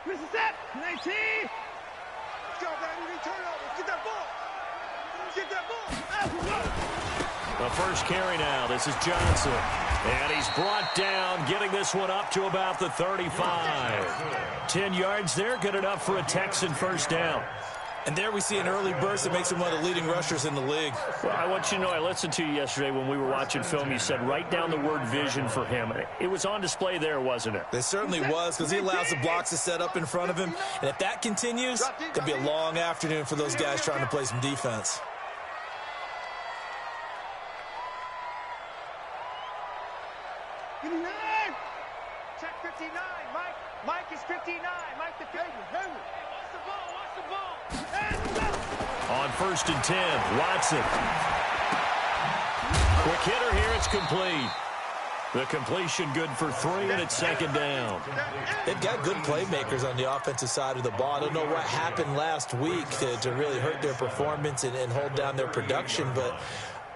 This is set. 19. Let's go, baby. Turnover. Get that ball. Get that ball. The first carry now. This is Johnson. And he's brought down, getting this one up to about the 35. 10 yards there. Good enough for a Texan first down. And there we see an early burst that makes him one of the leading rushers in the league. Well, I want you to know, I listened to you yesterday when we were watching film. You said write down the word vision for him. It was on display there, wasn't it? It certainly was, because he allows the blocks to set up in front of him. And if that continues, it could be a long afternoon for those guys trying to play some defense. Check 59. Mike is 59. Mike the favorite. Watch the ball. On 1st and 10, Watson. Quick hitter here, it's complete. The completion good for 3, and it's 2nd down. They've got good playmakers on the offensive side of the ball. I don't know what happened last week to really hurt their performance and hold down their production, but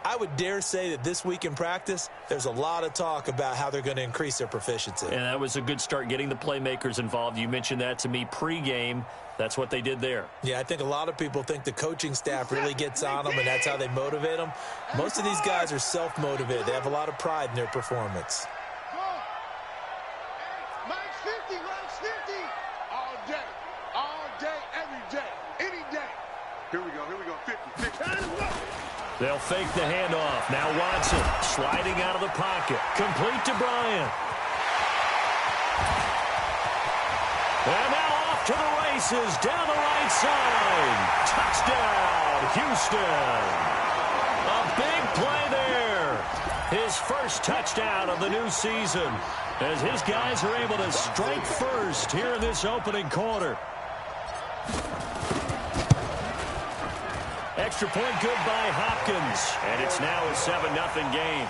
I would dare say that this week in practice, there's a lot of talk about how they're going to increase their proficiency. And that was a good start, getting the playmakers involved. You mentioned that to me pregame. That's what they did there. Yeah, I think a lot of people think the coaching staff really gets on them, and that's how they motivate them. Most of these guys are self-motivated. They have a lot of pride in their performance. Mike's 50. All day, every day, any day. Here we go. 50. They'll fake the handoff. Now Watson sliding out of the pocket. Complete to Bryant. And now off to the races down the right side. Touchdown, Houston. A big play there. His first touchdown of the new season as his guys are able to strike first here in this opening quarter. Extra point good by Hopkins. And it's now a 7-0 game.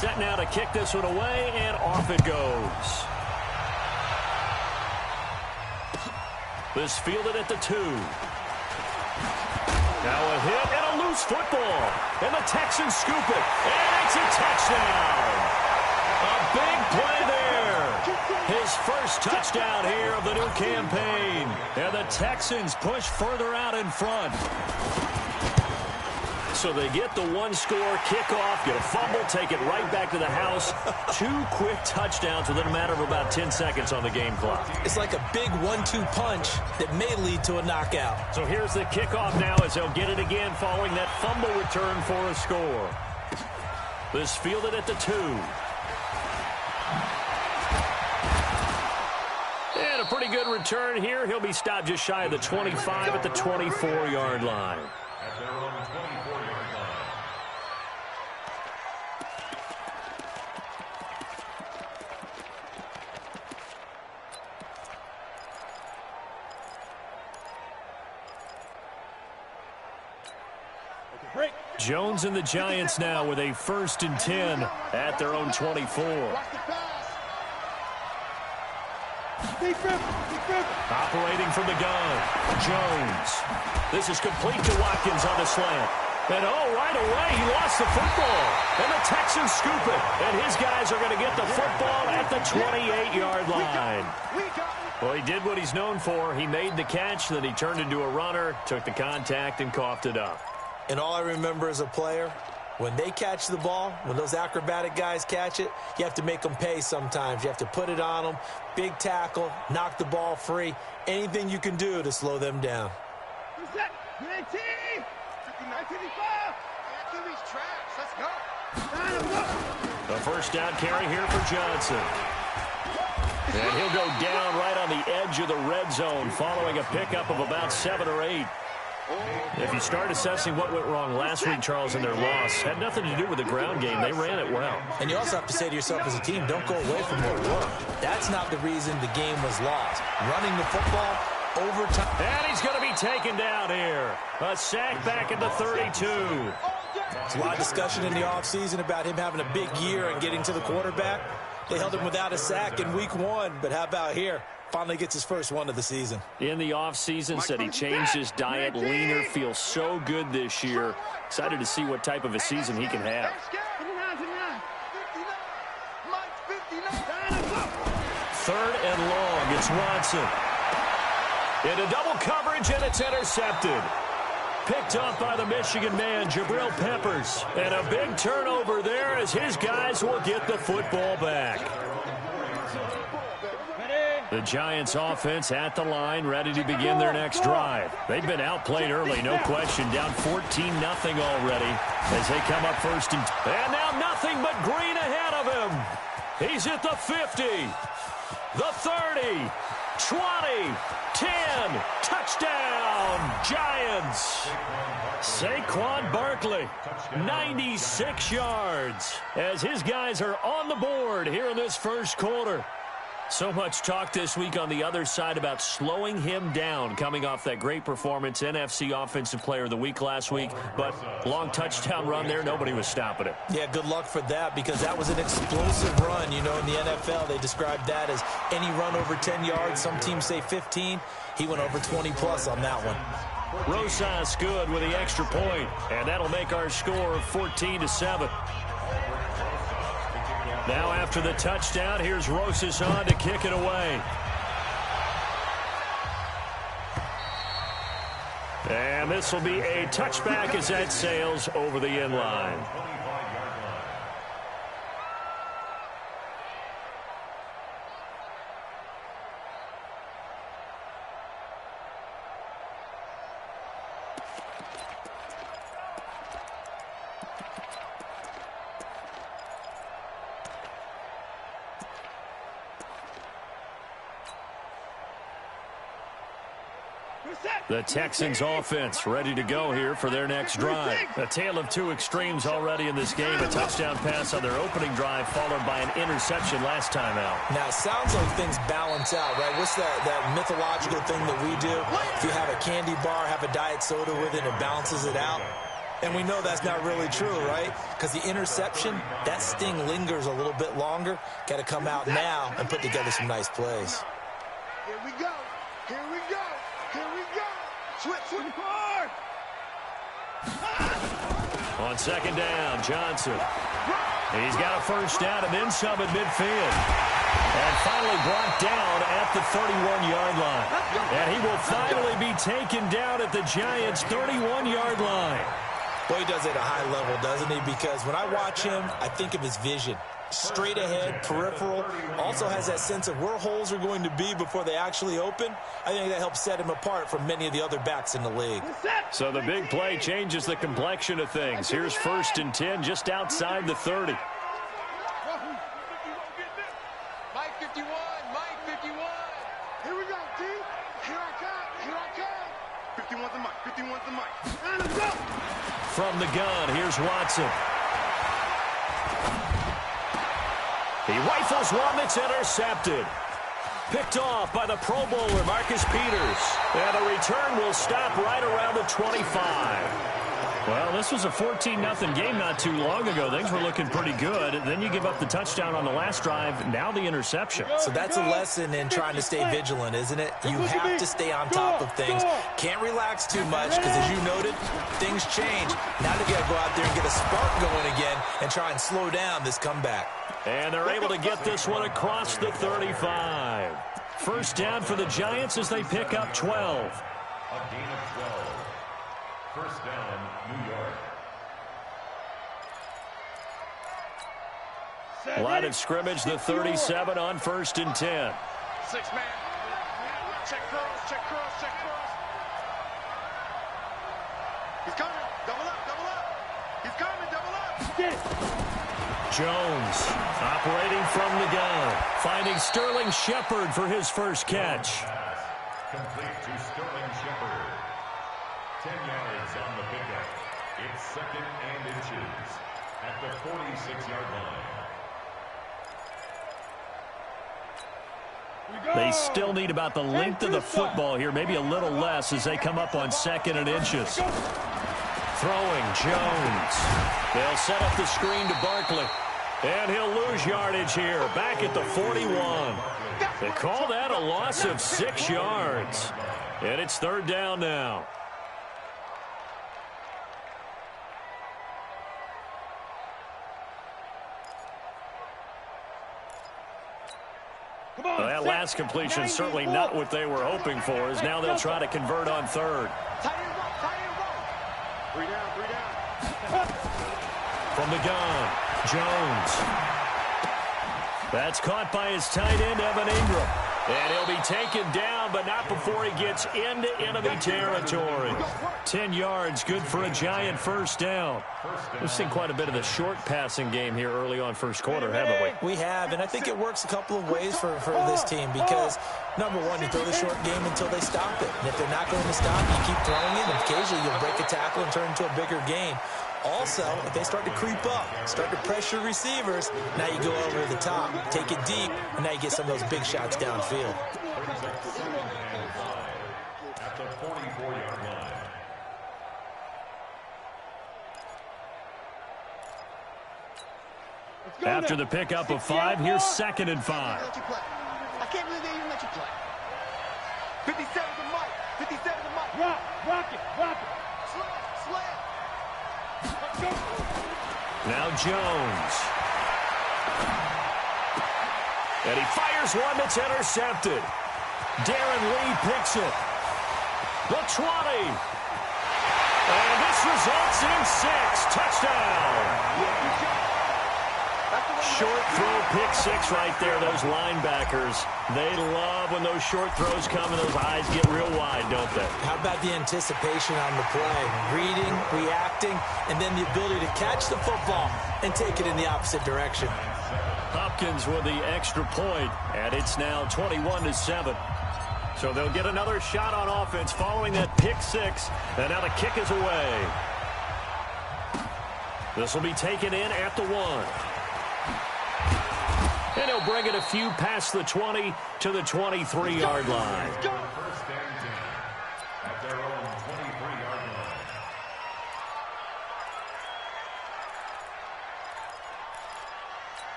Set now to kick this one away, and off it goes. This fielded at the 2. Now a hit and a loose football. And the Texans scoop it. And it's a touchdown. A big play there. His first touchdown here of the new campaign. And the Texans push further out in front. So they get the one-score kickoff, get a fumble, take it right back to the house. 2 quick touchdowns within a matter of about 10 seconds on the game clock. It's like a big 1-2 punch that may lead to a knockout. So here's the kickoff now as they'll get it again following that fumble return for a score. This fielded at the 2. And a pretty good return here. He'll be stopped just shy of the 25 at the 24-yard line. Jones and the Giants now with a 1st and 10 at their own 24. Operating from the gun, Jones. This is complete to Watkins on the slant. And right away he lost the football. And the Texans scoop it. And his guys are going to get the football at the 28-yard line. Well, he did what he's known for. He made the catch, then he turned into a runner, took the contact, and coughed it up. And all I remember as a player, when they catch the ball, when those acrobatic guys catch it, you have to make them pay sometimes. You have to put it on them, big tackle, knock the ball free, anything you can do to slow them down. The first down carry here for Johnson. And he'll go down right on the edge of the red zone following a pickup of about 7 or 8. If you start assessing what went wrong last week, Charles, in their loss, had nothing to do with the ground game. They ran it well. And you also have to say to yourself as a team, don't go away from what worked. That's not the reason the game was lost. Running the football, overtime. And he's going to be taken down here. A sack back at the 32. There's a lot of discussion in the offseason about him having a big year and getting to the quarterback. They held him without a sack in week 1, but how about here? Finally gets his first one of the season. In the offseason, said he changed his diet, leaner, feels so good this year. Excited to see what type of a season he can have. Third and long, it's Watson. Into double coverage, and it's intercepted. Picked off by the Michigan man, Jabril Peppers. And a big turnover there as his guys will get the football back. The Giants offense at the line, ready to begin their next drive. They've been outplayed early, no question. Down 14-0 already as they come up first. And now nothing but green ahead of him. He's at the 50, the 30, 20, 10. Touchdown, Giants. Saquon Barkley, 96 yards as his guys are on the board here in this first quarter. So much talk this week on the other side about slowing him down coming off that great performance, NFC Offensive Player of the Week last week. But long touchdown run there, nobody was stopping it. Yeah, good luck for that because that was an explosive run. You know, in the NFL, they described that as any run over 10 yards. Some teams say 15. He went over 20-plus on that one. Rosas good with the extra point, and that'll make our score 14-7. Now after the touchdown, here's Rosas on to kick it away. And this will be a touchback as that sails over the end line. The Texans offense ready to go here for their next drive. A tale of two extremes already in this game. A touchdown pass on their opening drive followed by an interception last time out. Now, it sounds like things balance out, right? What's that mythological thing that we do? If you have a candy bar, have a diet soda with it, it balances it out. And we know that's not really true, right? Because the interception, that sting lingers a little bit longer. Got to come out now and put together some nice plays. Here we go. Here we go. Here we go. Switch hard. On second down, Johnson. He's got a first down and then some at midfield. And finally brought down at the 31-yard line. And he will finally be taken down at the Giants' 31-yard line. Well, he does it at a high level, doesn't he? Because when I watch him, I think of his vision. Straight ahead, peripheral, also has that sense of where holes are going to be before they actually open. I think that helps set him apart from many of the other backs in the league. So the big play changes the complexion of things. Here's 1st and 10 just outside the 30. Mike 51, Mike 51. Here we go, T. Here I come. 51's the Mike, 51's the Mike. And let's go. From the gun, here's Watson. He rifles one that's intercepted. Picked off by the Pro Bowler, Marcus Peters. And the return will stop right around the 25. Well, this was a 14-0 game not too long ago. Things were looking pretty good. Then you give up the touchdown on the last drive. Now the interception. So that's a lesson in trying to stay vigilant, isn't it? You have to stay on top of things. Can't relax too much because, as you noted, things change. Now they got to go out there and get a spark going again and try and slow down this comeback. And they're able to get this one across the 35. First down for the Giants as they pick up 12. A gain of 12. First down, New York. Line of scrimmage, the 37 on 1st and 10. 6-man. Check curls, check curls, check curls. He's coming. Double up. He's coming, double up. Jones operating from the gun. Finding Sterling Shepard for his first catch. Complete to Sterling Shepard. 10 yards on the pickup. It's 2nd and inches at the 46-yard line. They still need about the length of the football here, maybe a little less as they come up on 2nd and inches. Throwing Jones. They'll set up the screen to Barkley. And he'll lose yardage here, back at the 41. They call that a loss of 6 yards. And it's 3rd down now. Well, that last completion certainly not what they were hoping for, as now they'll try to convert on 3rd. From the gun, Jones. That's caught by his tight end, Evan Ingram. And he'll be taken down, but not before he gets into enemy territory. 10 yards, good for a giant 1st down. We've seen quite a bit of the short passing game here early on 1st quarter, haven't we? We have, and I think it works a couple of ways for this team because, number one, you throw the short game until they stop it. And if they're not going to stop, you keep throwing it, and occasionally you'll break a tackle and turn into a bigger game. Also, if they start to creep up, start to pressure receivers, now you go over the top, take it deep, and now you get some of those big shots downfield. At the 44-yard line. After the pickup of 5, here's 2nd and 5. I can't believe they even let you play. 57 to Mike. 57 to Mike. Rock it. Slam. Now Jones. And he fires one that's intercepted. Darren Lee picks it. The 20. And this results in 6. Touchdown. Short throw, pick 6 right there. Those linebackers, they love when those short throws come and those eyes get real wide, don't they? How about the anticipation on the play? Reading, reacting, and then the ability to catch the football and take it in the opposite direction. Hopkins with the extra point, and it's now 21-7. So they'll get another shot on offense following that pick 6, and now the kick is away. This will be taken in at the 1. And he'll bring it a few past the 20 to the 23-yard line. 1st and 10 at their own 23-yard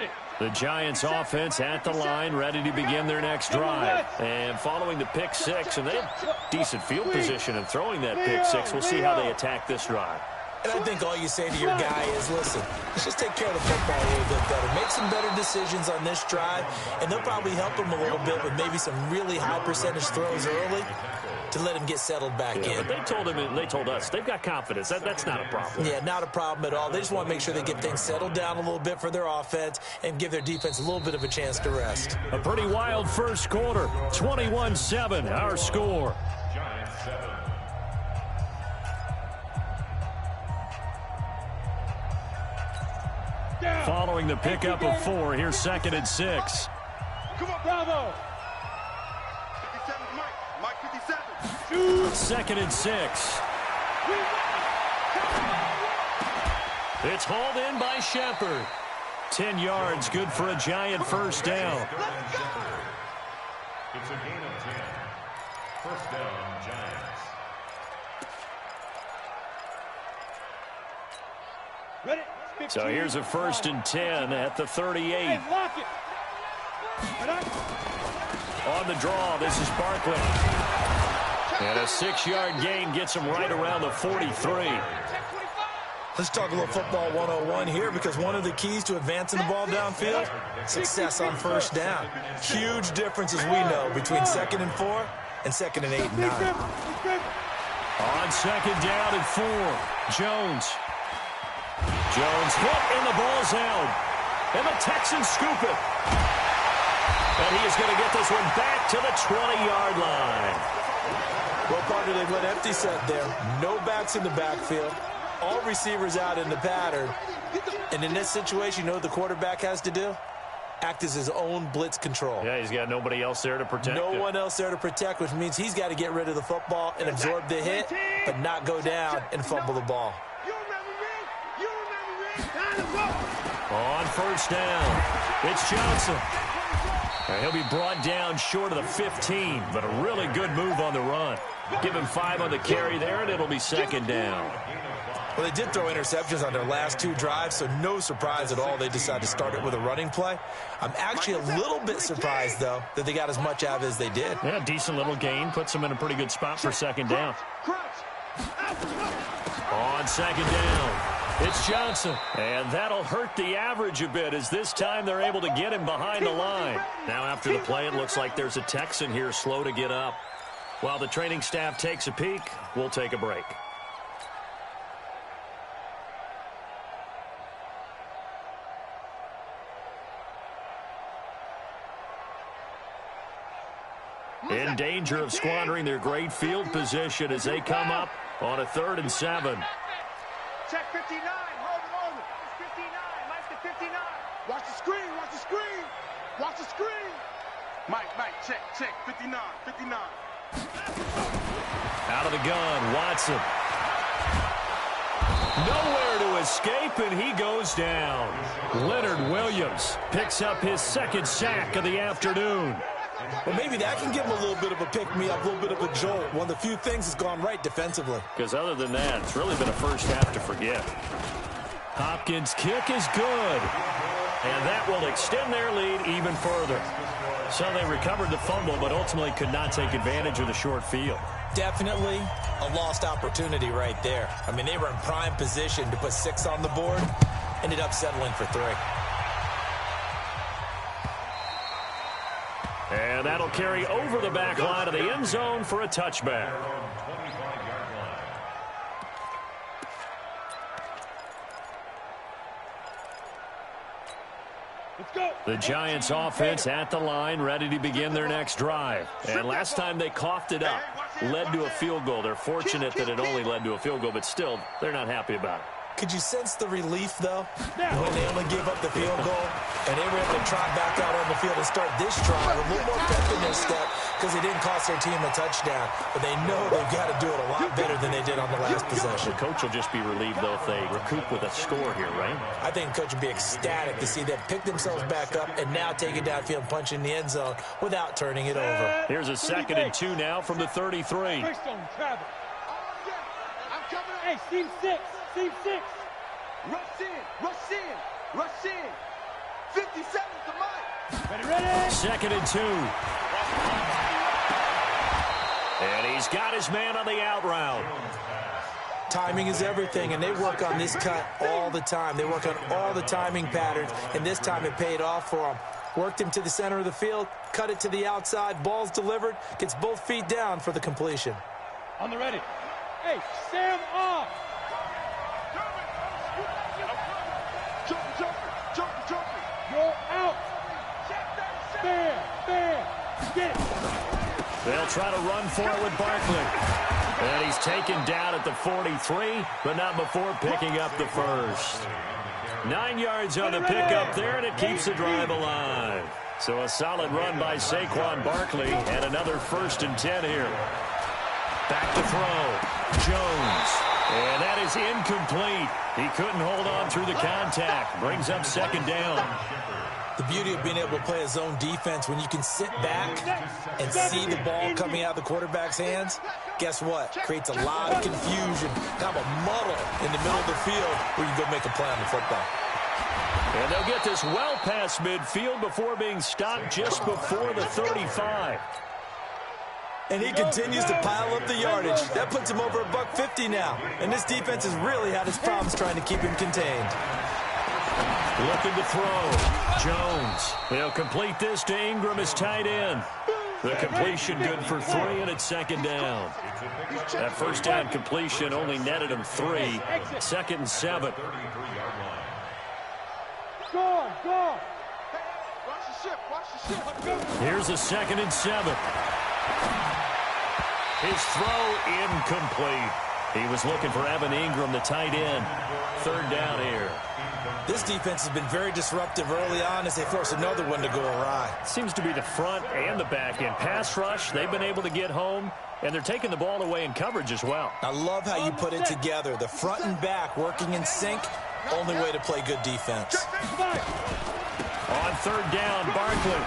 line. The Giants offense at the line, ready to begin their next drive. And following the pick 6, and they have decent field position in throwing that pick 6. We'll see how they attack this drive. And I think all you say to your guy is, listen, let's just take care of the football a little bit better. Make some better decisions on this drive, and they'll probably help him a little bit with maybe some really high percentage throws early to let him get settled back in. But they told him, and they told us, they've got confidence. That's not a problem. Yeah, not a problem at all. They just want to make sure they get things settled down a little bit for their offense and give their defense a little bit of a chance to rest. A pretty wild 1st quarter. 21-7, our score. Giants 7. Following the pickup of 4, here's 2nd and 6. Come on, Bravo. 57 to Mike 57. 2nd and 6. It's hauled in by Shepard. 10 yards, good for a giant 1st down. It's a gain of 10. 1st down, Giants. Ready? So here's a 1st and 10 at the 38. On the draw, this is Barkley. And a 6-yard gain gets him right around the 43. Let's talk a little football 101 here, because one of the keys to advancing the ball downfield, success on 1st down. Huge difference, as we know, between 2nd and 4 and 2nd and 8 and 9. On 2nd down and 4, Jones hit and the ball's out. And the Texans scoop it. And he is going to get this one back to the 20-yard line. Well, partner, they went empty set there. No backs in the backfield. All receivers out in the pattern. And in this situation, you know what the quarterback has to do? Act as his own blitz control. Yeah, he's got nobody else there to protect No him. one else there to protect, which means he's got to get rid of the football and absorb the hit, but not go down and fumble the ball. On 1st down, it's Johnson. And he'll be brought down short of the 15, but a really good move on the run. Give him 5 on the carry there, and it'll be 2nd down. Well, they did throw interceptions on their last 2 drives, so no surprise at all they decided to start it with a running play. I'm actually a little bit surprised, though, that they got as much out of it as they did. Yeah, decent little gain. Puts them in a pretty good spot for second down. On second down, it's Johnson. And that'll hurt the average a bit as this time they're able to get him behind the line. Now after the play, it looks like there's a Texan here slow to get up. While the training staff takes a peek, we'll take a break. In danger of squandering their great field position as they come up on a 3rd and 7. Check 59. Hold it. 59. Mike to 59. Watch the screen. Watch the screen. Watch the screen. Mike, check. 59. Out of the gun, Watson. Nowhere to escape, and he goes down. Leonard Williams picks up his 2nd sack of the afternoon. Well, maybe that can give him a little bit of a pick-me-up, a little bit of a jolt. One of the few things that's gone right defensively. Because other than that, it's really been a first half to forget. Hopkins' kick is good. And that will extend their lead even further. So they recovered the fumble, but ultimately could not take advantage of the short field. Definitely a lost opportunity right there. I mean, they were in prime position to put 6 on the board. Ended up settling for 3. And that'll carry over the back line of the end zone for a touchback. The Giants offense at the line, ready to begin their next drive. And last time they coughed it up, led to a field goal. They're fortunate that it only led to a field goal, but still, they're not happy about it. Could you sense the relief, though, when they only gave up the field goal and they were able to trot back out on the field and start this drive with a little more pep in their step because they didn't cost their team a touchdown. But they know they've got to do it a lot better than they did on the last possession. The coach will just be relieved, though, if they recoup with a score here, right? I think the coach would be ecstatic to see them pick themselves back up and now take it downfield and punch in the end zone without turning it over. Here's a 2nd and 2 now from the 33. Hey, seam 6. Rush in. 57 to Mike. Ready. 2nd and 2. And he's got his man on the out route. Timing is everything, and they work on this cut all the time. They work on all the timing patterns, and this time it paid off for them. Worked him to the center of the field, cut it to the outside, ball's delivered, gets both feet down for the completion. On the ready. Hey, Sam off. Jumping. Go out. Fair. Get it. They'll try to run for it with Barkley. And he's taken down at the 43, but not before picking up the first. 9 yards on the pickup there, and it keeps the drive alive. So a solid run by Saquon Barkley, and another 1st and 10 here. Back to throw. Jones. And that is incomplete. He couldn't hold on through the contact. Brings up 2nd down. The beauty of being able to play a zone defense, when you can sit back and see the ball coming out of the quarterback's hands, guess what? Creates a lot of confusion, kind of a muddle in the middle of the field where you go make a play on the football. And they'll get this well past midfield before being stopped just before the 35. And he continues to pile up the yardage. That puts him over $150 now. And this defense has really had its problems trying to keep him contained. Looking to throw. Jones. They'll complete this to Ingram as tight end. The completion good for 3, and it's 2nd down. That 1st down completion only netted him 3. 2nd and 7. Go. Here's a 2nd and 7. His throw incomplete. He was looking for Evan Ingram, the tight end. 3rd down here. This defense has been very disruptive early on as they force another one to go awry. Seems to be the front and the back end. Pass rush, they've been able to get home, and they're taking the ball away in coverage as well. I love how you put it together. The front and back working in sync, only way to play good defense. On 3rd down, Barkley.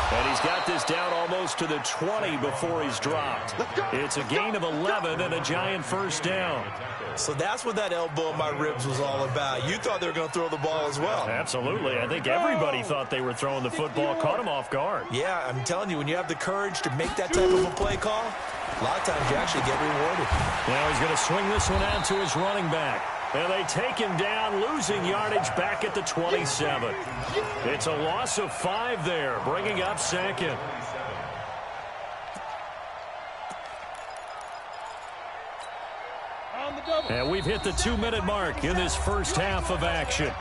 And he's got this down almost to the 20 before he's dropped. It's a gain of 11 and a Giant 1st down. So that's what that elbow in my ribs was all about. You thought they were going to throw the ball as well. Absolutely. I think everybody thought they were throwing the football, caught him off guard. Yeah, I'm telling you, when you have the courage to make that type of a play call, a lot of times you actually get rewarded. Now he's going to swing this one out to his running back. And they take him down, losing yardage back at the 27. It's a loss of 5 there, bringing up second. And we've hit the 2-minute mark in this first half of action.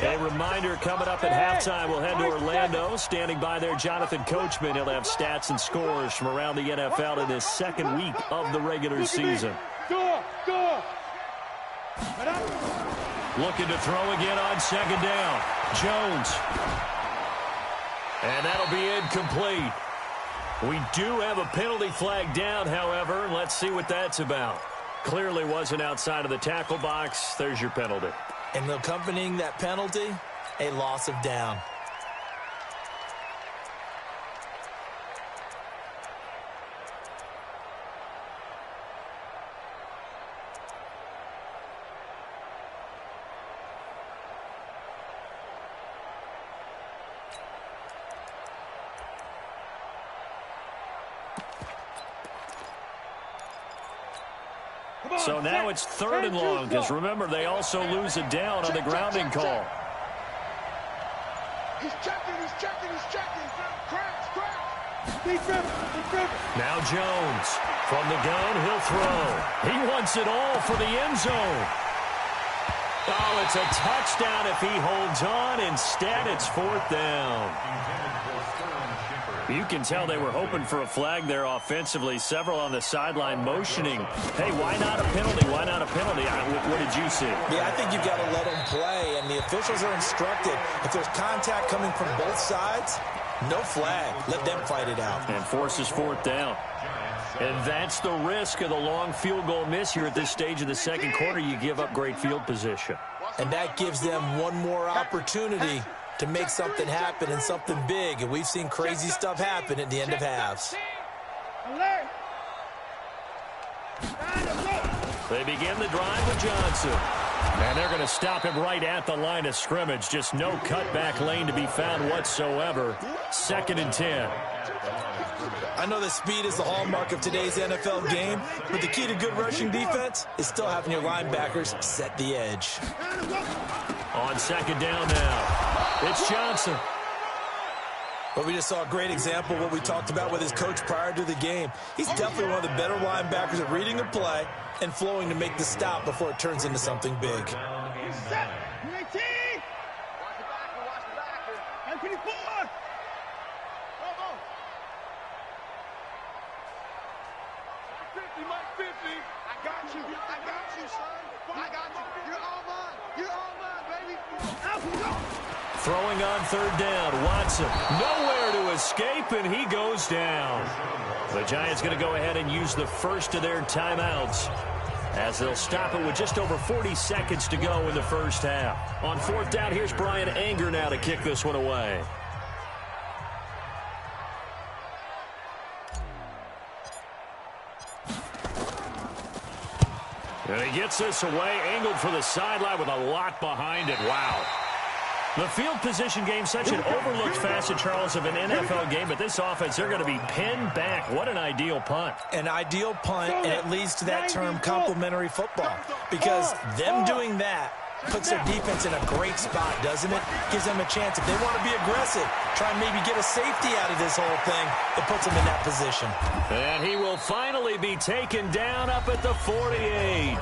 A reminder, coming up at halftime, we'll head to Orlando. Standing by there, Jonathan Coachman. He'll have stats and scores from around the NFL in this second week of the regular season. Looking to throw again on second down. Jones. And that'll be incomplete. We do have a penalty flag down, however. Let's see what that's about. Clearly wasn't outside of the tackle box. There's your penalty. And accompanying that penalty, a loss of down. So now it's 3rd and long, because remember, they also lose a down on the grounding call. He's checking. Crash. Now Jones from the gun, he'll throw. He wants it all for the end zone. Oh, it's a touchdown if he holds on. Instead, it's 4th down. You can tell they were hoping for a flag there offensively. Several on the sideline motioning. Hey, why not a penalty? Why not a penalty? What did you see? Yeah, I think you've got to let them play, and the officials are instructed. If there's contact coming from both sides, no flag. Let them fight it out. And forces 4th down. And that's the risk of the long field goal miss here at this stage of the second quarter. You give up great field position. And that gives them one more opportunity to make something happen and something big. And we've seen crazy stuff happen at the end of halves. They begin the drive with Johnson. And they're going to stop him right at the line of scrimmage. Just no cutback lane to be found whatsoever. 2nd and 10. I know that speed is the hallmark of today's NFL game, but the key to good rushing defense is still having your linebackers set the edge. On 2nd down now, it's Johnson. But we just saw a great example of what we talked about with his coach prior to the game. He's definitely one of the better linebackers at reading a play and flowing to make the stop before it turns into something big. Throwing on 3rd down, Watson. Nowhere to escape, and he goes down. The Giants going to go ahead and use the first of their timeouts, as they'll stop it with just over 40 seconds to go in the first half. On 4th down, here's Brian Anger now to kick this one away. And he gets this away, angled for the sideline with a lot behind it. Wow. The field position game, such an overlooked facet, Charles, of an NFL game, but this offense, they're going to be pinned back. What an ideal punt. An ideal punt, and it leads to that term complementary football, because them doing that puts their defense in a great spot, doesn't it? Gives them a chance, if they want to be aggressive, try and maybe get a safety out of this whole thing, it puts them in that position. And he will finally be taken down up at the 48.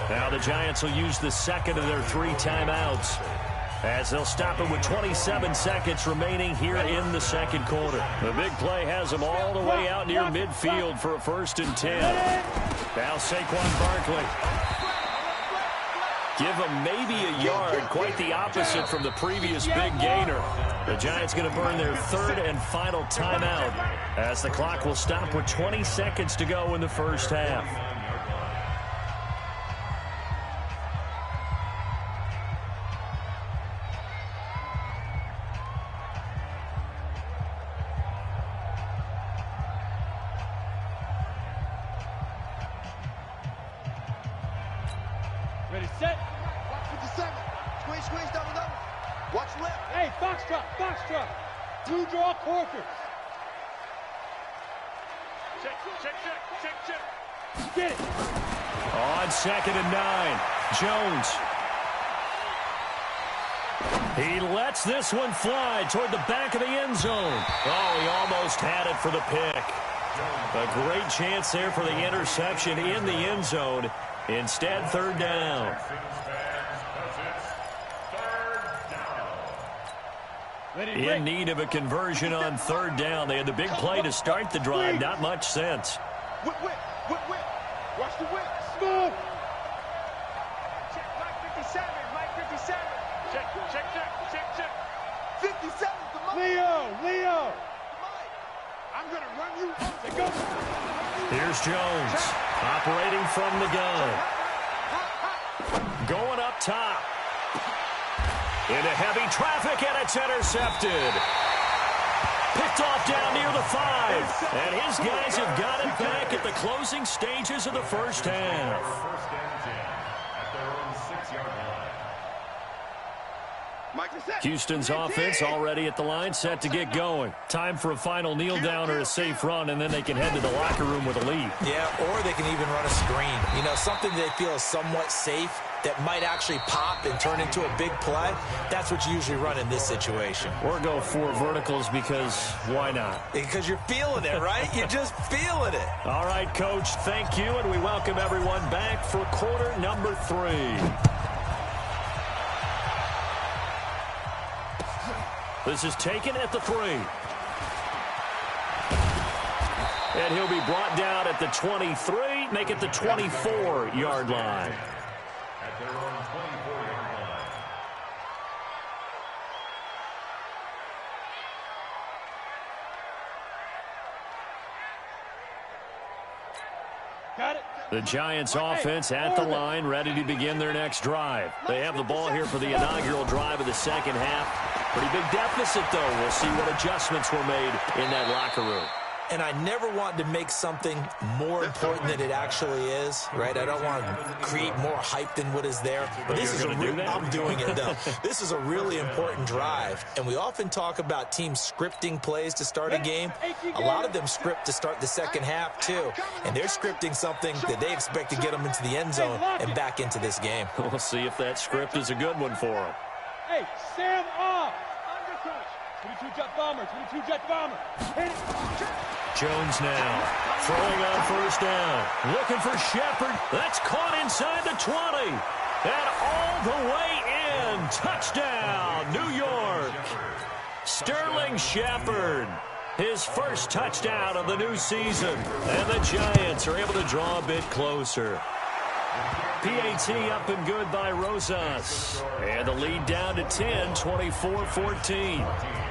Now the Giants will use the second of their 3 timeouts, as they'll stop it with 27 seconds remaining here in the second quarter. The big play has them all the way out near midfield for a 1st and 10. Now Saquon Barkley. Give them maybe a yard, quite the opposite from the previous big gainer. The Giants going to burn their 3rd and final timeout, as the clock will stop with 20 seconds to go in the first half. Ready, set. Watch 57. Squeeze, squeeze, double, double. Watch left. Hey, foxtrot, foxtrot. Two draw quarters. Check, check, check, check, check. Get it. On 2nd and 9, Jones. He lets this one fly toward the back of the end zone. Oh, he almost had it for the pick. A great chance there for the interception in the end zone. Instead, 3rd down. In need of a conversion on 3rd down. They had the big play to start the drive. Not much sense. Whip, whip, whip, whip. Watch the whip. Move. Check, Mike 57, Mike 57. Check, check, check, check, check. 57 to Mike. Leo. Mike, I'm going to run you. Go. Here's Jones operating from the gun. Going up top. Into heavy traffic, and it's intercepted. Picked off down near the 5. And his guys have got it back at the closing stages of the first half. First and 10 at their own 6-yard line. Mike is set. Houston's offense already at the line, set to get going. Time for a final kneel down or a safe run, and then they can head to the locker room with a lead. Yeah, or they can even run a screen. You know, something they feel is somewhat safe that might actually pop and turn into a big play. That's what you usually run in this situation. Or go 4 verticals because why not? Because you're feeling it, right? You're just feeling it. All right, Coach, thank you, and we welcome everyone back for quarter number 3. This is taken at the 3. And he'll be brought down at the 23, make it the 24-yard line. At their own 24-yard line. Got it. The Giants offense at the line, ready to begin their next drive. They have the ball here for the inaugural drive of the second half. Pretty big deficit, though. We'll see what adjustments were made in that locker room. And I never want to make something more important than it actually is, right? I don't want to create more hype than what is there. But this is you're gonna do that? I'm doing it, though. This is a really important drive. And we often talk about teams scripting plays to start a game. A lot of them script to start the second half, too. And they're scripting something that they expect to get them into the end zone and back into this game. We'll see if that script is a good one for them. Hey, Sam off. 22-jet bomber, 22-jet bomber. Hit it. Jones now throwing on first down. Looking for Shepard. That's caught inside the 20. And all the way in. Touchdown, New York. Sterling Shepard. His first touchdown of the new season. And the Giants are able to draw a bit closer. PAT up and good by Rosas. And the lead down to 10, 24-14.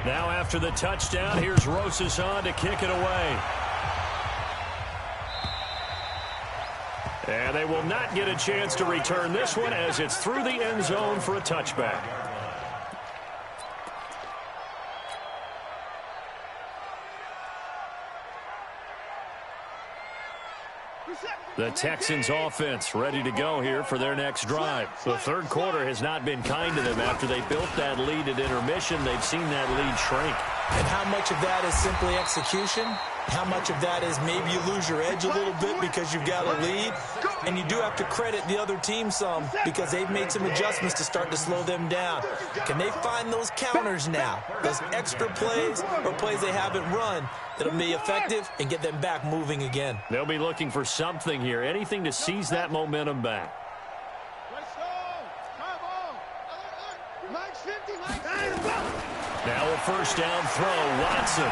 Now after the touchdown, here's Rosas on to kick it away. And they will not get a chance to return this one as it's through the end zone for a touchback. The Texans offense ready to go here for their next drive. The third quarter has not been kind to them after they built that lead at intermission. They've seen that lead shrink. And how much of that is simply execution? How much of that is maybe you lose your edge a little bit because you've got a lead? And you do have to credit the other team some because they've made some adjustments to start to slow them down. Can they find those counters now? Those extra plays or plays they haven't run that'll be effective and get them back moving again? They'll be looking for something here, anything to seize that momentum back. Let's go. Come on. Mike's 50, Mike's 50. Now a first down throw, Watson.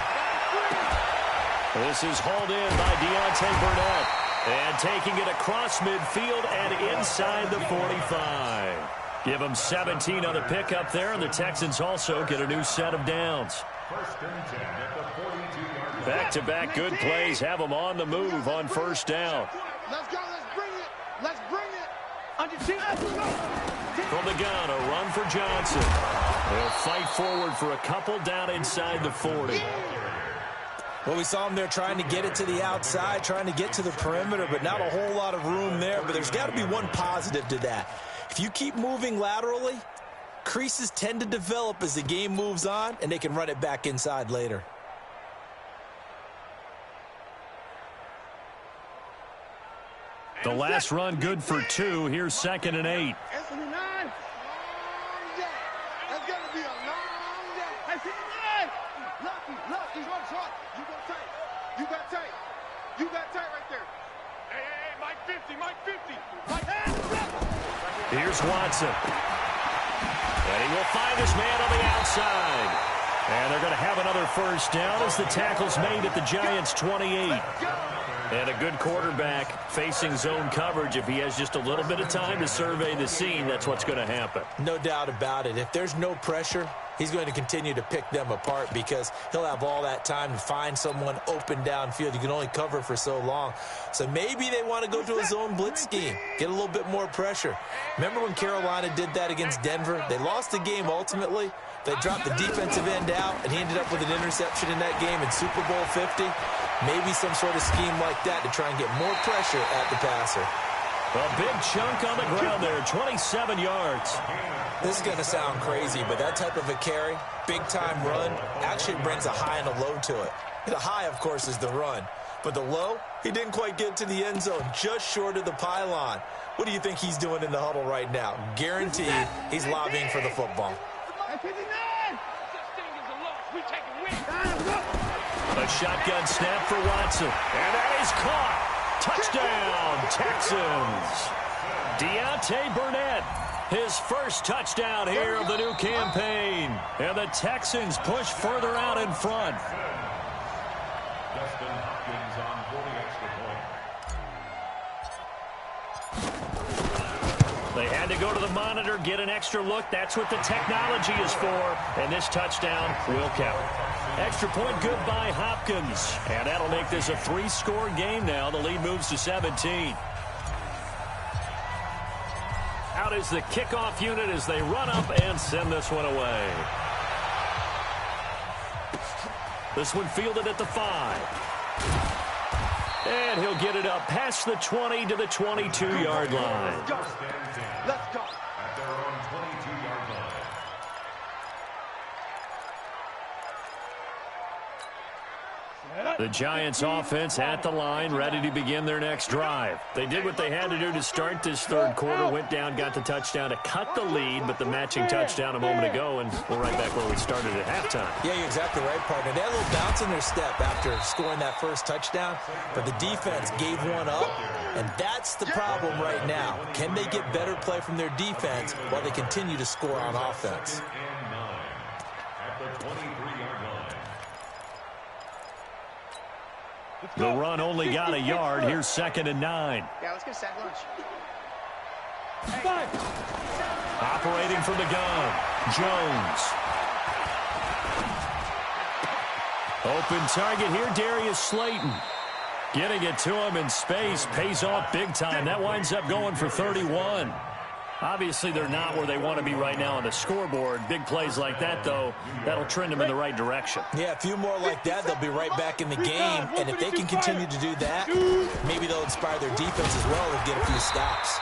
This is hauled in by Deontay Burnett. And taking it across midfield and inside the 45. Give them 17 on the pickup there, and the Texans also get a new set of downs. First and 10 at the 42-yard line. Back-to-back good plays have them on the move on first down. Let's go. Let's bring it. Let's bring it. On your team. From the gun, a run for Johnson. They'll fight forward for a couple down inside the 40. Well, we saw them there trying to get it to the outside, trying to get to the perimeter, but not a whole lot of room there. But there's got to be one positive to that. If you keep moving laterally, creases tend to develop as the game moves on, and they can run it back inside later. The last run good for 2. Here's 2nd and 8. That's going to be a long day. Lucky. You got tight. You got tight right there. Hey, Mike 50. Here's Watson. And he will find his man on the outside. And they're going to have another first down as the tackle's made at the Giants' 28. And a good quarterback facing zone coverage. If he has just a little bit of time to survey the scene, that's what's going to happen. No doubt about it. If there's no pressure, he's going to continue to pick them apart because he'll have all that time to find someone open downfield. You can only cover for so long. So maybe they want to go to a zone blitz scheme, get a little bit more pressure. Remember when Carolina did that against Denver? They lost the game ultimately. They dropped the defensive end out, and he ended up with an interception in that game in Super Bowl 50. Maybe some sort of scheme like that to try and get more pressure at the passer. A big chunk on the ground there, 27 yards. This is going to sound crazy, but that type of a carry, big-time run, actually brings a high and a low to it. The high, of course, is the run. But the low, he didn't quite get to the end zone, just short of the pylon. What do you think he's doing in the huddle right now? Guaranteed he's lobbying for the football. A shotgun snap for Watson. And that is caught. Touchdown, Texans. Deontay Burnett, his first touchdown here of the new campaign. And the Texans push further out in front. Dustin Hopkins on 40 extra point. They had to go to the monitor, get an extra look. That's what the technology is for. And this touchdown will count. Extra point good by Hopkins. And that'll make this a 3-score game now. The lead moves to 17. Out is the kickoff unit as they run up and send this one away. This one fielded at the 5. And he'll get it up past the 20 to the 22-yard line. Let's go. At their own 22-yard line. The Giants offense at the line, ready to begin their next drive. They did what they had to do to start this third quarter, went down, got the touchdown to cut the lead, but the matching touchdown a moment ago, and we're right back where we started at halftime. Yeah, you're exactly right, partner. They had a little bounce in their step after scoring that first touchdown, but the defense gave one up, and that's the problem right now. Can they get better play from their defense while they continue to score on offense? And 9 at the 23-yard line. The run only got a yard. Here's 2nd and 9. Yeah, let's get a sack lunch. Operating from the gun, Jones. Open target here, Darius Slayton. Getting it to him in space pays off big time. That winds up going for 31. Obviously, they're not where they want to be right now on the scoreboard. Big plays like that, though, that'll trend them in the right direction. Yeah, a few more like that, they'll be right back in the game. And if they can continue to do that, maybe they'll inspire their defense as well and get a few stops.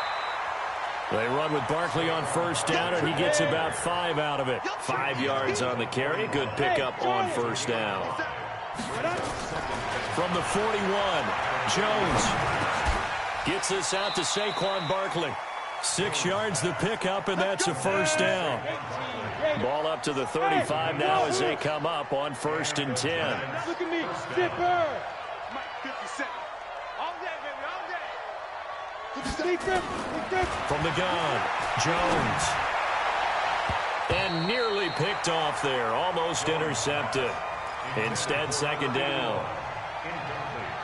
They run with Barkley on first down, and he gets about 5 out of it. 5 yards on the carry. Good pickup on first down. From the 41, Jones gets this out to Saquon Barkley. 6 yards the pickup, and that's a first down. Ball up to the 35 now as they come up on 1st and 10. Look at me, zipper. Mike 57. All day, baby, all day. From the gun, Jones. And nearly picked off there, almost intercepted. Instead, 2nd down.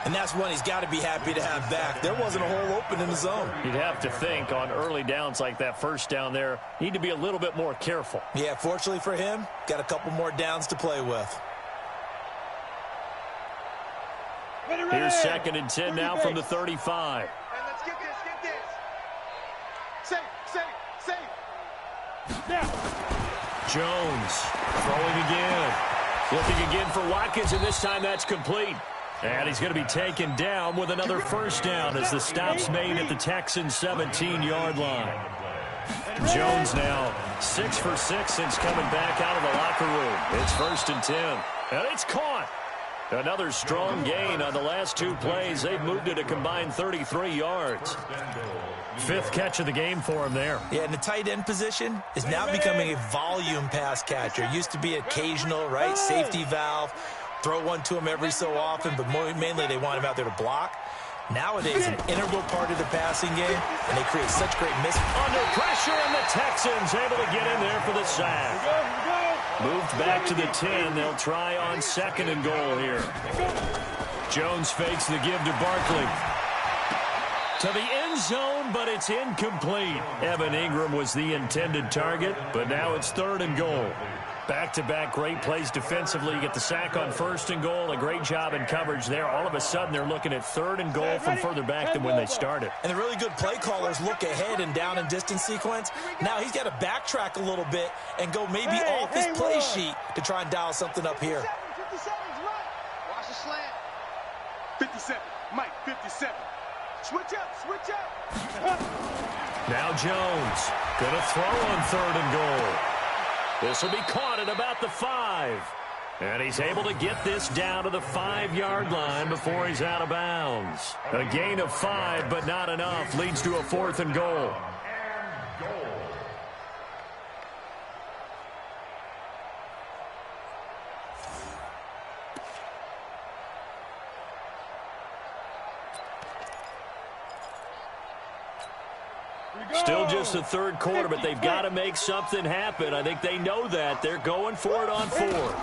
And that's one he's got to be happy to have back. There wasn't a hole open in the zone. You'd have to think on early downs like that first down there, need to be a little bit more careful. Yeah, fortunately for him, got a couple more downs to play with. Here's 2nd and 10 now from the 35. Hey, let's get this. Safe. Now. Jones throwing again. Looking again for Watkins, and this time that's complete. And he's going to be taken down with another first down as the stop's made at the Texans' 17-yard line. Jones now 6 for 6 since coming back out of the locker room. It's 1st and 10. And it's caught. Another strong gain on the last 2 plays. They've moved it a combined 33 yards. 5th catch of the game for him there. Yeah, and the tight end position is now becoming a volume pass catcher. Used to be occasional, right? Safety valve. Throw one to him every so often, but mainly they want him out there to block. Nowadays, an integral part of the passing game, and they create such great misses. Under pressure, and the Texans able to get in there for the sack. Moved back to the 10. They'll try on 2nd and goal here. Jones fakes the give to Barkley. To the end zone, but it's incomplete. Evan Ingram was the intended target, but now it's 3rd and goal. Back-to-back great plays defensively. You get the sack on 1st and goal. A great job in coverage there. All of a sudden, they're looking at 3rd and goal from further back than when they started. And the really good play callers look ahead and down and distance sequence. Now he's got to backtrack a little bit and go maybe off his play sheet to try and dial something up here. 57's right. Watch the slant. 57. Mike, 57. Switch up. Now Jones going to throw on 3rd and goal. This will be caught at about the 5. And he's able to get this down to the 5-yard line before he's out of bounds. A gain of 5, but not enough. Leads to a 4th and goal. Still just the 3rd quarter, but they've got to make something happen. I think they know that. They're going for it on 4th.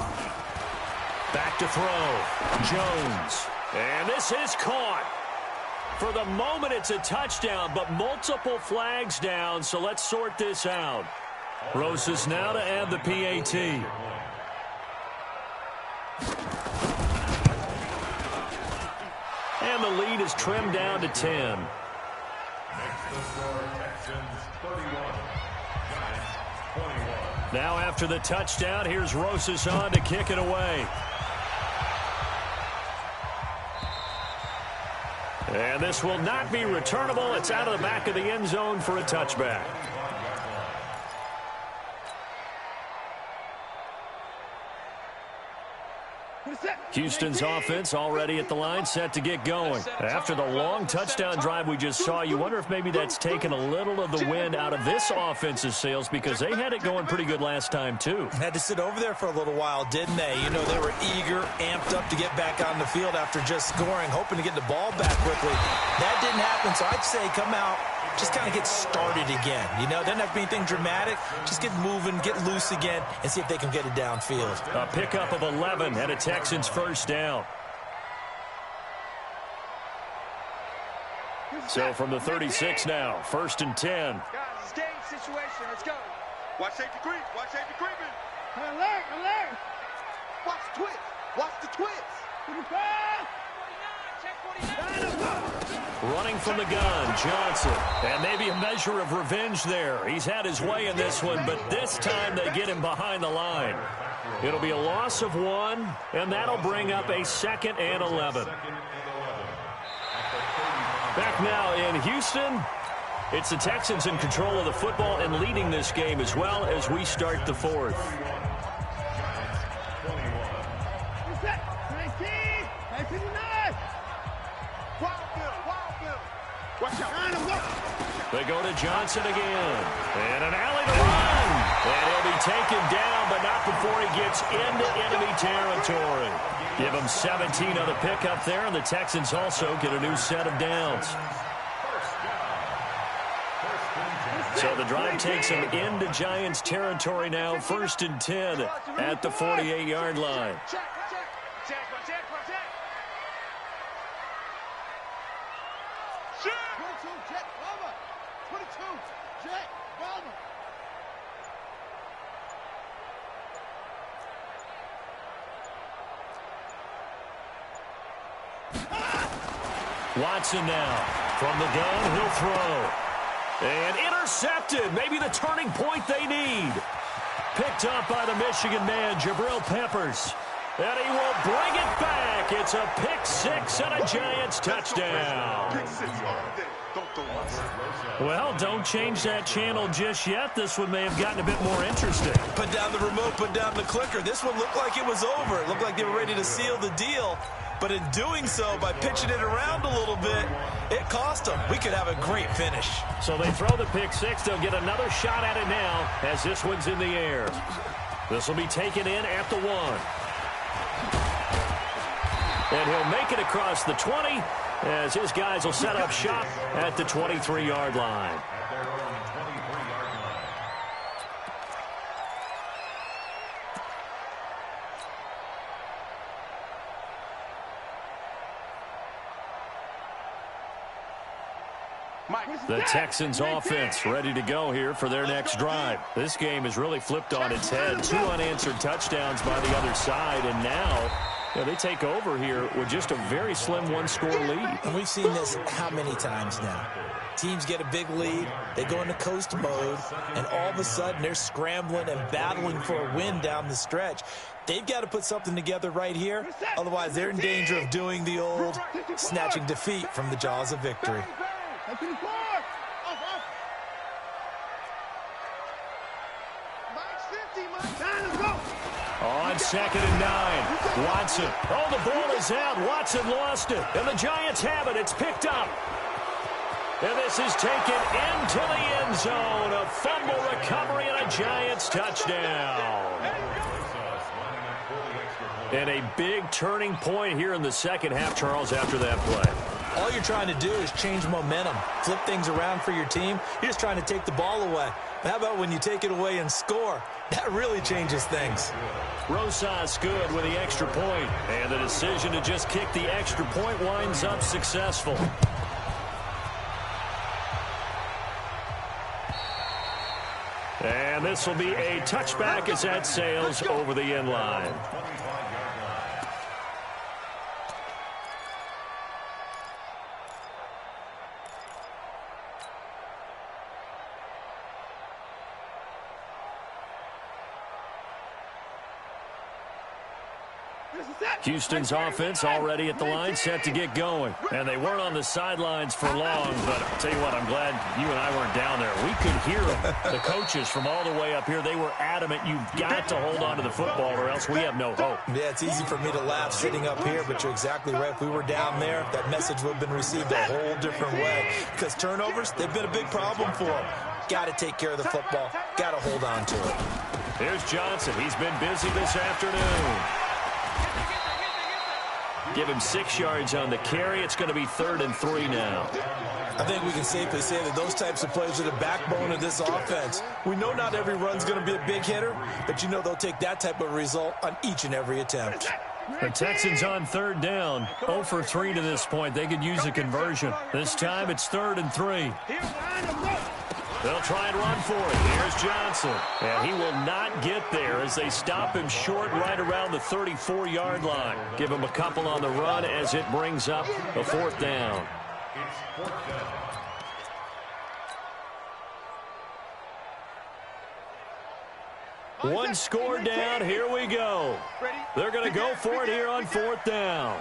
Back to throw. Jones. And this is caught. For the moment, it's a touchdown, but multiple flags down, so let's sort this out. Rosas now to add the PAT. And the lead is trimmed down to 10. Now after the touchdown, here's Rosas on to kick it away. And this will not be returnable. It's out of the back of the end zone for a touchback. Houston's offense already at the line, set to get going. After the long touchdown drive we just saw, you wonder if maybe that's taken a little of the wind out of this offense's sails, because they had it going pretty good last time, too. Had to sit over there for a little while, didn't they? You know, they were eager, amped up to get back on the field after just scoring, hoping to get the ball back quickly. That didn't happen, so I'd say come out, just kind of get started again. You know, doesn't have to be anything dramatic. Just get moving, get loose again, and see if they can get it downfield. A pickup of 11 and a Texans first down. So from the 36 now, 1st and 10. Guys, it's game situation. Let's go. Watch safety creep. Watch safety creeping. Alert. Watch the twist. Watch the twist. Running from the gun, Johnson. And maybe a measure of revenge there. He's had his way in this one, but this time they get him behind the line. It'll be a loss of 1, and that'll bring up a 2nd and 11. Back now in Houston, it's the Texans in control of the football and leading this game as well as we start the 4th. They go to Johnson again. And an alley to run. And he'll be taken down, but not before he gets into enemy territory. Give him 17 on the pickup there, and the Texans also get a new set of downs. So the drive takes him into Giants territory now, 1st and 10 at the 48-yard line. Watson now from the gun, he'll throw. And intercepted, maybe the turning point they need. Picked up by the Michigan man, Jabril Peppers. And he will bring it back. It's a pick six and a Giants touchdown. Well, don't change that channel just yet. This one may have gotten a bit more interesting. Put down the remote, put down the clicker. This one looked like it was over. It looked like they were ready to seal the deal. But in doing so, by pitching it around a little bit, it cost them. We could have a great finish. So they throw the pick six. They'll get another shot at it now as this one's in the air. This will be taken in at the 1. And he'll make it across the 20 as his guys will set up shop at the 23-yard line. The Texans offense ready to go here for their next drive. This game is really flipped on its head. 2 unanswered touchdowns by the other side, and now they take over here with just a very slim 1-score lead. And we've seen this how many times now? Teams get a big lead, they go into coast mode, and all of a sudden they're scrambling and battling for a win down the stretch. They've got to put something together right here, otherwise they're in danger of doing the old snatching defeat from the jaws of victory. On 2nd and 9, Watson. Oh, the ball is out. Watson lost it. And the Giants have it. It's picked up. And this is taken into the end zone. A fumble recovery and a Giants touchdown. And a big turning point here in the second half, Charles, after that play. All you're trying to do is change momentum, flip things around for your team. You're just trying to take the ball away. How about when you take it away and score? That really changes things. Rosas good with the extra point. And the decision to just kick the extra point winds up successful. And this will be a touchback as that sails over the end line. Houston's offense already at the line, set to get going. And they weren't on the sidelines for long, but I'll tell you what, I'm glad you and I weren't down there. We could hear them. The coaches from all the way up here, they were adamant, you've got to hold on to the football or else we have no hope. Yeah, it's easy for me to laugh sitting up here, but you're exactly right. If we were down there, that message would have been received a whole different way. Because turnovers, they've been a big problem for them. Got to take care of the football. Got to hold on to it. Here's Johnson. He's been busy this afternoon. Give him 6 yards on the carry. It's going to be 3rd and 3 now. I think we can safely say that those types of plays are the backbone of this offense. We know not every run's going to be a big hitter, but you know they'll take that type of result on each and every attempt. The Texans on 3rd down. 0 for 3 to this point. They could use a conversion. This time it's 3rd and 3. They'll try and run for it. Here's Johnson. And he will not get there as they stop him short right around the 34-yard line. Give him a couple on the run as it brings up a 4th down. It's 4th down. One score down. Here we go. They're going to go for it here on 4th down.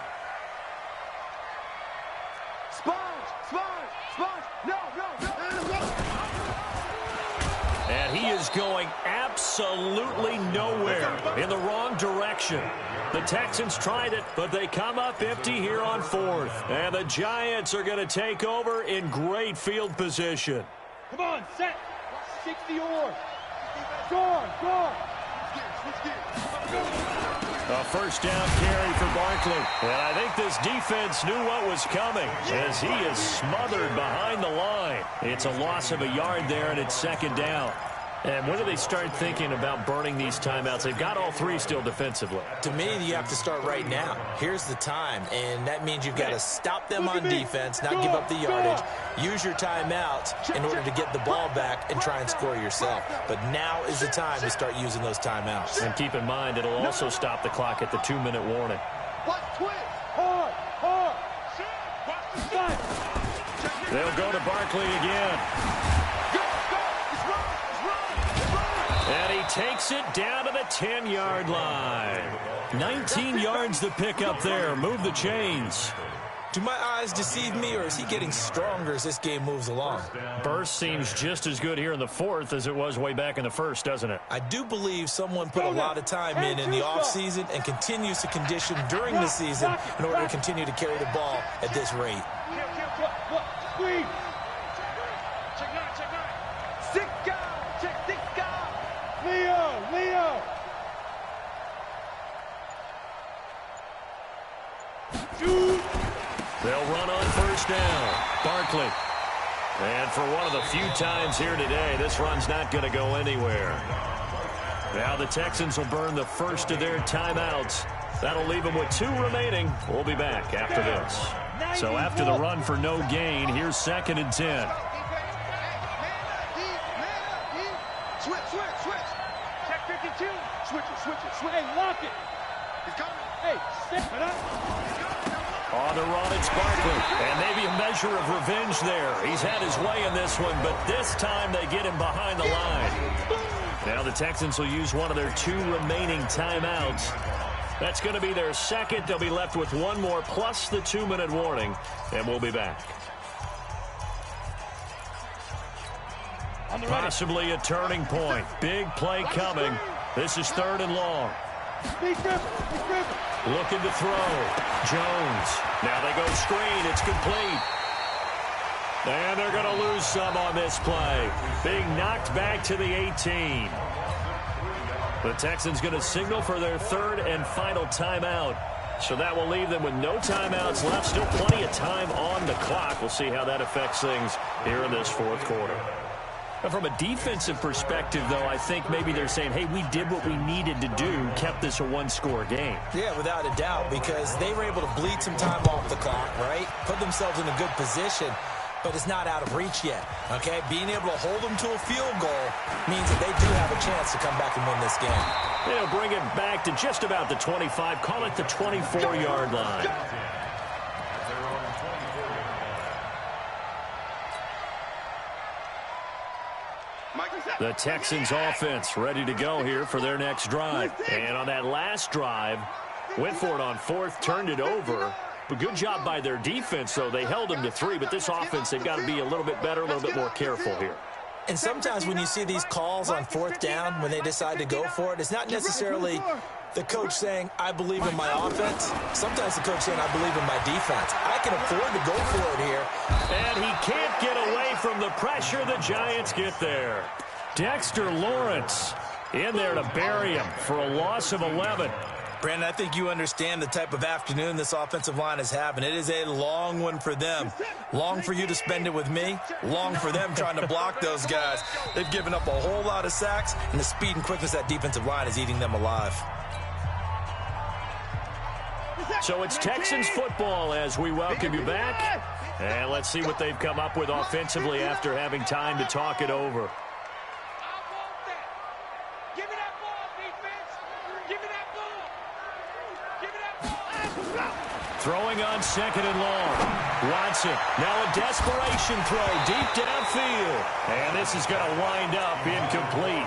And he is going absolutely nowhere, in the wrong direction. The Texans tried it, but they come up empty here on 4th. And the Giants are going to take over in great field position. Come on, set. 60 yours. Score. A 1st down carry for Barkley. And I think this defense knew what was coming as he is smothered behind the line. It's a loss of a yard there, and it's 2nd down. And when do they start thinking about burning these timeouts? They've got all 3 still defensively. To me, you have to start right now. Here's the time, and that means you've got to stop them on defense, not give up the yardage, use your timeouts in order to get the ball back and try and score yourself. But now is the time to start using those timeouts. And keep in mind, it'll also stop the clock at the 2-minute warning. They'll go to Barkley again. And he takes it down to the 10-yard line. 19 yards to pick up there. Move the chains. Do my eyes deceive me, or is he getting stronger as this game moves along? Burst seems just as good here in the fourth as it was way back in the first, doesn't it? I do believe someone put a lot of time in the offseason and continues to condition during the season in order to continue to carry the ball at this rate. Squeeze. Leo. They'll run on first down. Barkley. And for one of the few times here today, this run's not going to go anywhere. Now the Texans will burn the first of their timeouts. That'll leave them with 2 remaining. We'll be back after this. So after the run for no gain, here's 2nd and 10. Switch. Check 52. Switch it. Hey, lock it. He's coming. Hey, step it up. On the run, it's Barkley. And maybe a measure of revenge there. He's had his way in this one, but this time they get him behind the line. Now the Texans will use one of their 2 remaining timeouts. That's going to be their second. They'll be left with 1 more plus the 2-minute warning, and we'll be back. Possibly a turning point. Big play coming. This is 3rd and long. Looking to throw. Jones. Now they go screen. It's complete. And they're going to lose some on this play. Being knocked back to the 18. The Texans going to signal for their 3rd and final timeout. So that will leave them with no timeouts left. Still plenty of time on the clock. We'll see how that affects things here in this 4th quarter. From a defensive perspective, though, I think maybe they're saying, hey, we did what we needed to do, kept this a 1-score game. Yeah, without a doubt, because they were able to bleed some time off the clock, right? Put themselves in a good position, but it's not out of reach yet, okay? Being able to hold them to a field goal means that they do have a chance to come back and win this game. They'll bring it back to just about the 25, call it the 24-yard line. The Texans offense ready to go here for their next drive. And on that last drive, went for it on 4th, turned it over. But good job by their defense, though. They held them to 3, but this offense, they've got to be a little bit better, a little bit more careful here. And sometimes when you see these calls on 4th down, when they decide to go for it, it's not necessarily the coach saying, I believe in my offense. Sometimes the coach saying, I believe in my defense. I can afford to go for it here. And he can't get away from the pressure. The Giants get there. Dexter Lawrence in there to bury him for a loss of 11. Brandon, I think you understand the type of afternoon this offensive line is having. It is a long one for them. Long for you to spend it with me. Long for them trying to block those guys. They've given up a whole lot of sacks, and the speed and quickness of that defensive line is eating them alive. So it's Texans football as we welcome you back. And let's see what they've come up with offensively after having time to talk it over. Throwing on 2nd and long. Watson, now a desperation throw deep downfield. And this is going to wind up incomplete.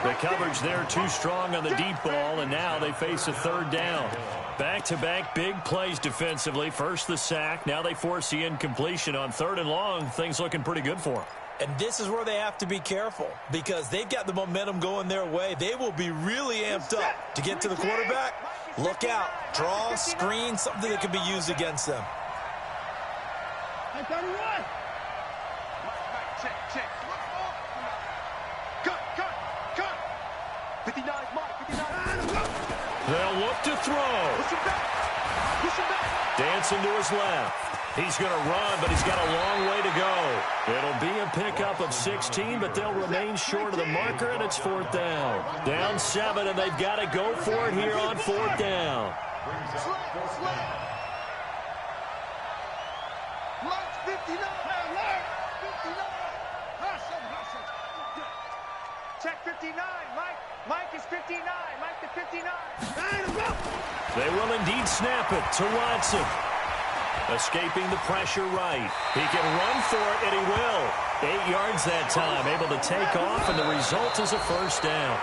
The coverage there too strong on the deep ball, and now they face a 3rd down. Back-to-back big plays defensively. First the sack, now they force the incompletion on 3rd and long. Things looking pretty good for them. And this is where they have to be careful because they've got the momentum going their way. They will be really amped up to get to the quarterback. Look out. Draw, screen, something that can be used against them. Check. Cut. 59, Mike, 59. They'll look to throw. Push him back. Dancing to his left. He's going to run, but he's got a long way to go. It'll be a pickup of 16, but they'll remain short of the marker, and it's 4th down. Down 7, and they've got to go for it here on 4th down. Mike's 59. Check 59. Mike is 59. Mike to 59. They will indeed snap it to Watson. Escaping the pressure right. He can run for it, and he will. 8 yards that time, able to take off, and the result is a first down.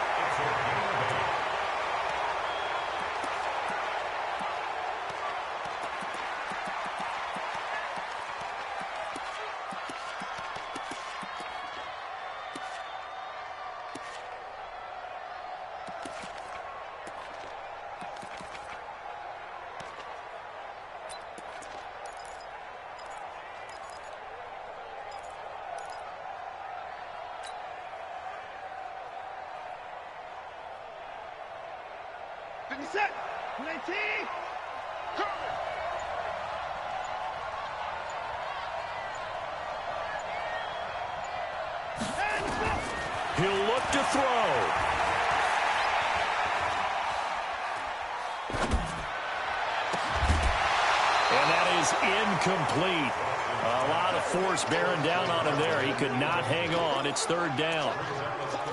Set. 19. He'll look to throw. And that is incomplete. A lot of force bearing down on him there. He could not hang on. It's third down.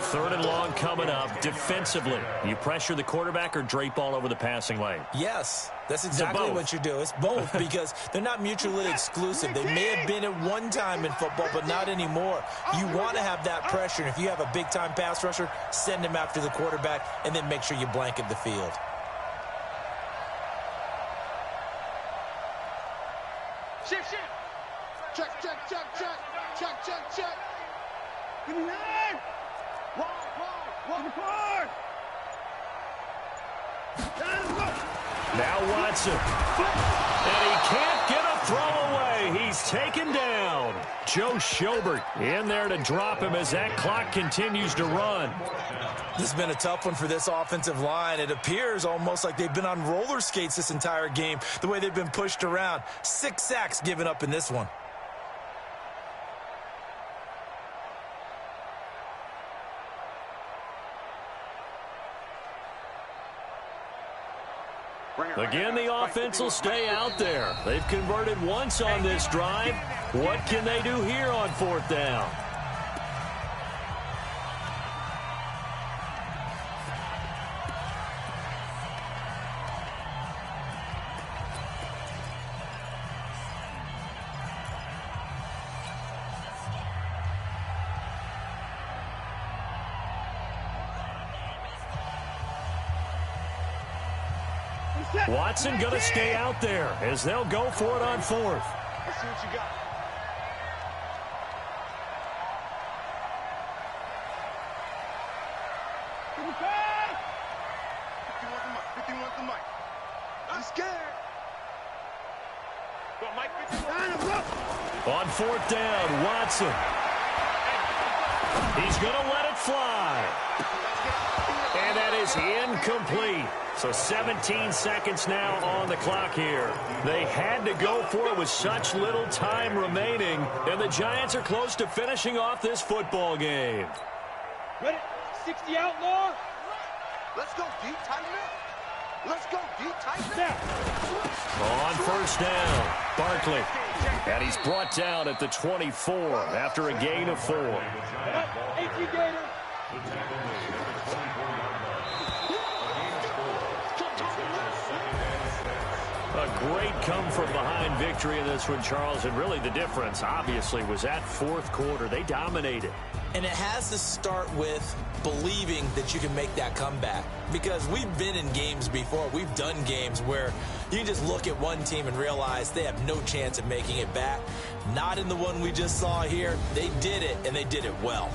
Third and long coming up. Defensively, you pressure the quarterback or drape all over the passing lane? Yes, that's exactly what you do. It's both because they're not mutually exclusive. They may have been at one time in football, but not anymore. You want to have that pressure. And if you have a big-time pass rusher, send him after the quarterback and then make sure you blanket the field. Shift. Check. Give me nine. Walk the board. Now Watson. And he can't get a throw away. He's taken down. Joe Schobert in there to drop him as that clock continues to run. This has been a tough one for this offensive line. It appears almost like they've been on roller skates this entire game, the way they've been pushed around. 6 sacks given up in this one. Again, the offense will stay out there. They've converted once on this drive. What can they do here on fourth down? Watson going to stay out there as they'll go for it on fourth. Let's see what you got. The mic. I'm scared. Go, Mike, 51. On fourth down, Watson. He's going to let it fly. And that is incomplete. So 17 seconds now on the clock here. They had to go for it with such little time remaining, and the Giants are close to finishing off this football game. Ready? 60 outlaw. Let's go deep, tighten up. Let's go deep, tighten up. On first down, Barkley. And he's brought down at the 24 after a gain of 4. 18 Gator. A great come-from-behind victory in this one, Charles, and really the difference, obviously, was that fourth quarter. They dominated. And it has to start with believing that you can make that comeback. Because we've been in games before. We've done games where you just look at one team and realize they have no chance of making it back. Not in the one we just saw here. They did it, and they did it well.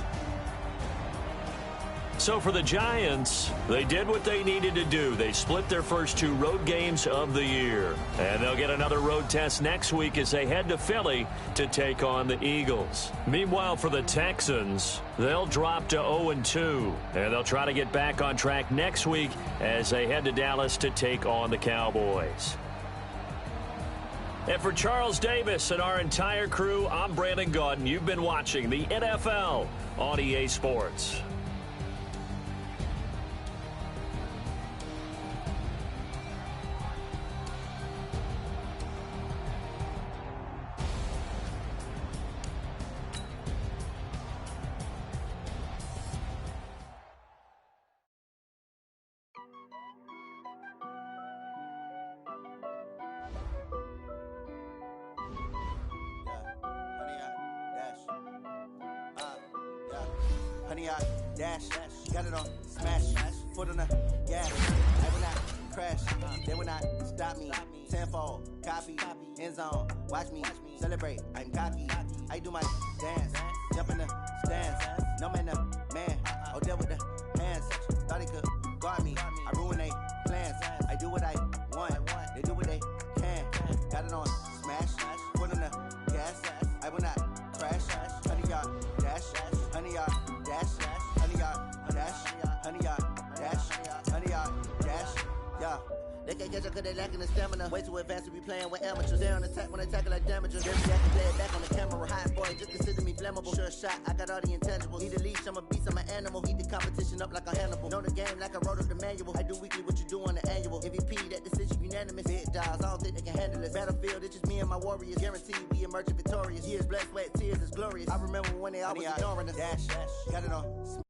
So for the Giants, they did what they needed to do. They split their first 2 road games of the year. And they'll get another road test next week as they head to Philly to take on the Eagles. Meanwhile, for the Texans, they'll drop to 0-2. And they'll try to get back on track next week as they head to Dallas to take on the Cowboys. And for Charles Davis and our entire crew, I'm Brandon Gaudin. You've been watching the NFL on EA Sports. 100-yard dash, got it on smash, foot on the gas. I will not crash, they will not stop me. Tenfold, copy, end zone, watch me celebrate. I'm cocky, I do my dance, jump in the stands. No man, the man, oh deal with the hands. Thought he could guard me, I ruin they plans. I do what I want, they do what they can. Got it on smash, foot on the gas. I will not crash, 100-yard dash, 100-yard dash, 100-yard dash, 100-yard dash, 100-yard dash, yeah. They can't catch up cause they lacking the stamina. Way too advanced to be playing with amateurs. They on attack when they tackle like damagers. They react to play it back on the camera. Hot boy, just consider me flammable. Sure shot, I got all the intangibles. Need a leash, I'm a beast, I'm an animal. Heat the competition up like a Hannibal. Know the game like I wrote up the manual. I do weekly what you do on the annual. MVP, that decision unanimous. Big dogs, I don't think they can handle it. Battlefield, it's just me and my warriors. Guaranteed we emerging victorious. Years, blood, sweat, tears, it's glorious. I remember when they always ignoring us. Dash, got it on